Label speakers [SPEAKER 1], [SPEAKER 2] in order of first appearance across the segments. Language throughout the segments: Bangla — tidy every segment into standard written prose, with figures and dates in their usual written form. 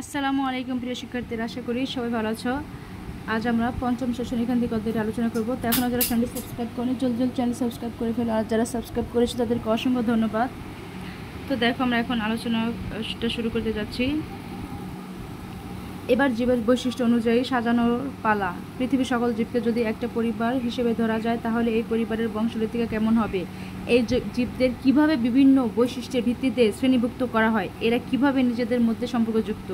[SPEAKER 1] আসসালামু আলাইকুম প্রিয় শিক্ষার্থীরা, আশা করি সবাই ভালো আছো। আজ আমরা পঞ্চম সেশন এখান থেকে অধ্যায়টি আলোচনা করব। তো এখনও যারা চ্যানেল সাবস্ক্রাইব করেনি জলদি চ্যানেল সাবস্ক্রাইব করে ফেলো, আর যারা সাবস্ক্রাইব করেছে তাদেরকে অসংখ্য ধন্যবাদ। তো দেখো, আমরা এখন আলোচনাটা শুরু করতে যাচ্ছি। এবার জীবের বৈশিষ্ট্য অনুযায়ী সাজানোর পালা। পৃথিবীর সকল জীবকে যদি একটা পরিবার হিসেবে ধরা যায়, তাহলে এই পরিবারের বংশগতিকা কেমন হবে? এই জীবদের কিভাবে বিভিন্ন বৈশিষ্ট্যের ভিত্তিতে শ্রেণীভুক্ত করা হয়? এরা কিভাবে নিজেদের মধ্যে সম্পর্কযুক্ত?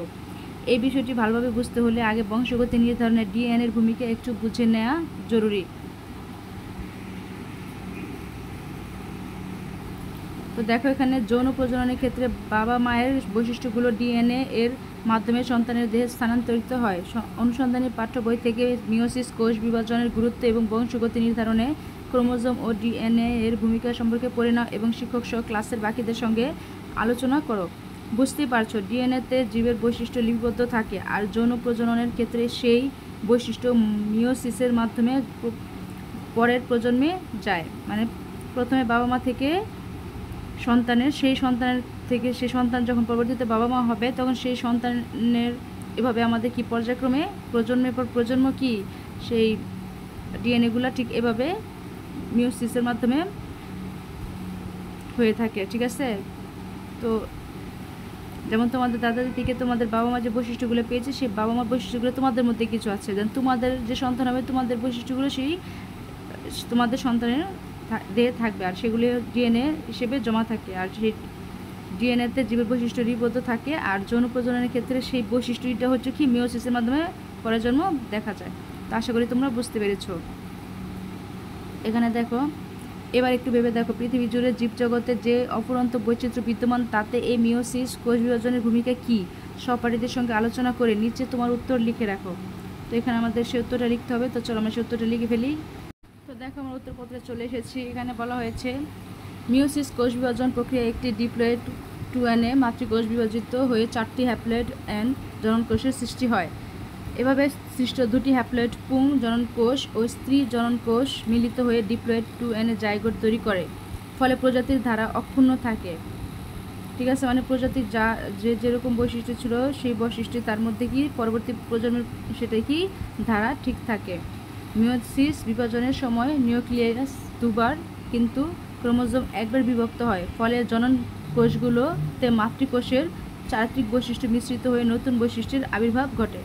[SPEAKER 1] এই বিষয়টি ভালোভাবে বুঝতে হলে আগে বংশগতি নির্ধারণে ডিএনএর ভূমিকা একটু বুঝে নেওয়া জরুরি। তো দেখো, এখানে যৌন প্রজননের ক্ষেত্রে বাবা মায়ের বৈশিষ্ট্যগুলো ডিএনএ এর মাধ্যমে সন্তানের দেহে স্থানান্তরিত হয়। অনুসন্ধানী পাঠ্য বই থেকে মিওসিস কোষ বিভাজনের গুরুত্ব এবং বংশগতি নির্ধারণে ক্রোমোজোম ও ডিএনএ এর ভূমিকা সম্পর্কে পড়ে নাও এবং শিক্ষক সহ ক্লাসের বাকিদের সঙ্গে আলোচনা করো। বুঝতেই পারছো, ডিএনএতে জীবের বৈশিষ্ট্য লিপিবদ্ধ থাকে, আর যৌন প্রজননের ক্ষেত্রে সেই বৈশিষ্ট্য মিওসিসের মাধ্যমে পরের প্রজন্মে যায়। মানে প্রথমে বাবা মা থেকে সন্তানের, সেই সন্তান যখন পরবর্তীতে বাবা মা হবে, তখন সেই সন্তানের এভাবে আমাদের কি পর্যায়ক্রমে প্রজন্মের পর প্রজন্ম কি সেই ডিএনএগুলো ঠিক এভাবে মিওসিসের মাধ্যমে হয়ে থাকে। ঠিক আছে? তো যেমন তোমাদের দাদাদের থেকে তোমাদের বাবা মা যে বৈশিষ্ট্যগুলো পেয়েছে, সেই বাবা মার বৈশিষ্ট্যগুলো তোমাদের মধ্যে কিছু আছে। যেন তোমাদের যে সন্তান হবে, তোমাদের বৈশিষ্ট্যগুলো সেই তোমাদের সন্তানের দেহে থাকবে, আর সেগুলি ডিএনএ হিসেবে জমা থাকে, আর সেই ডিএনএতে জীবের বৈশিষ্ট্য লিপিবদ্ধ থাকে। আর যৌন প্রজননের ক্ষেত্রে সেই বৈশিষ্ট্যটা হচ্ছে কি মিওসিসের মাধ্যমে পরের জন্ম দেখা যায়। তো আশা করি তোমরা বুঝতে পেরেছো। এখানে দেখো, এবার একটু ভেবে দেখো, পৃথিবী জুড়ে জীবজগতে যে অফুরন্ত বৈচিত্র্য বিদ্যমান, তাতে এই মিওসিস কোষ বিভাজনের ভূমিকা কী? সহপাঠীদের সঙ্গে আলোচনা করে নিচে তোমার উত্তর লিখে রাখো। তো এখানে আমাদের সে উত্তরটা লিখতে হবে। তো চলো আমরা সে উত্তরটা লিখে ফেলি। তো দেখো, আমরা উত্তরপত্রে চলে এসেছি। এখানে বলা হয়েছে মিওসিস কোষ বিভাজন প্রক্রিয়া একটি ডিপ্লয়েড 2Na মাতৃকোষ বিভাজিত হয়ে 4টি হ্যাপ্লয়েড এন জননকোষের সৃষ্টি হয়। এভাবে সৃষ্ট দুটি হ্যাপ্লয়েড পুং জননকোষ ও স্ত্রী জননকোষ মিলিত হয়ে ডিপ্লয়েড 2Na জাইগোট তৈরি করে। ফলে প্রজাতির ধারা অক্ষুণ্ণ থাকে। ঠিক আছে? মানে প্রজাতির যেরকম বৈশিষ্ট্য ছিল, সেই বৈশিষ্ট্য তার মধ্যে কি পরবর্তী প্রজন্মের সেটাই কি ধারা ঠিক থাকে। মিওসিস বিভাজনের সময় নিউক্লিয়াস দুবার কিন্তু ক্রোমোজোম একবার বিভক্ত হয়। ফলে জনন কোষগুলোতে মাতৃকোষের চারিত্রিক বৈশিষ্ট্য মিশ্রিত হয়ে নতুন বৈশিষ্ট্যের আবির্ভাব ঘটে।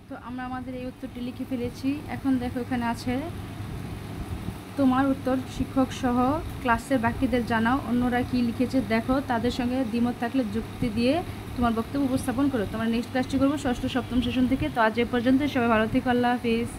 [SPEAKER 1] তো আমরা আমাদের এই উত্তরটি লিখে ফেলেছি। এখন দেখো, এখানে আছে তোমার উত্তর। শিক্ষক সহ ক্লাসের বাকিদের জানাও অন্যরা কি লিখেছে দেখো, তাদের সঙ্গে দ্বিমত থাকলে যুক্তি দিয়ে তোমার বক্তব্য উপস্থাপন করো। তোমার নেক্সট ক্লাসটি করবো ষষ্ঠ সপ্তম সেশন থেকে। তো আজ এ পর্যন্ত, সবাই ভালো থেকো, আল্লাহ হাফিজ।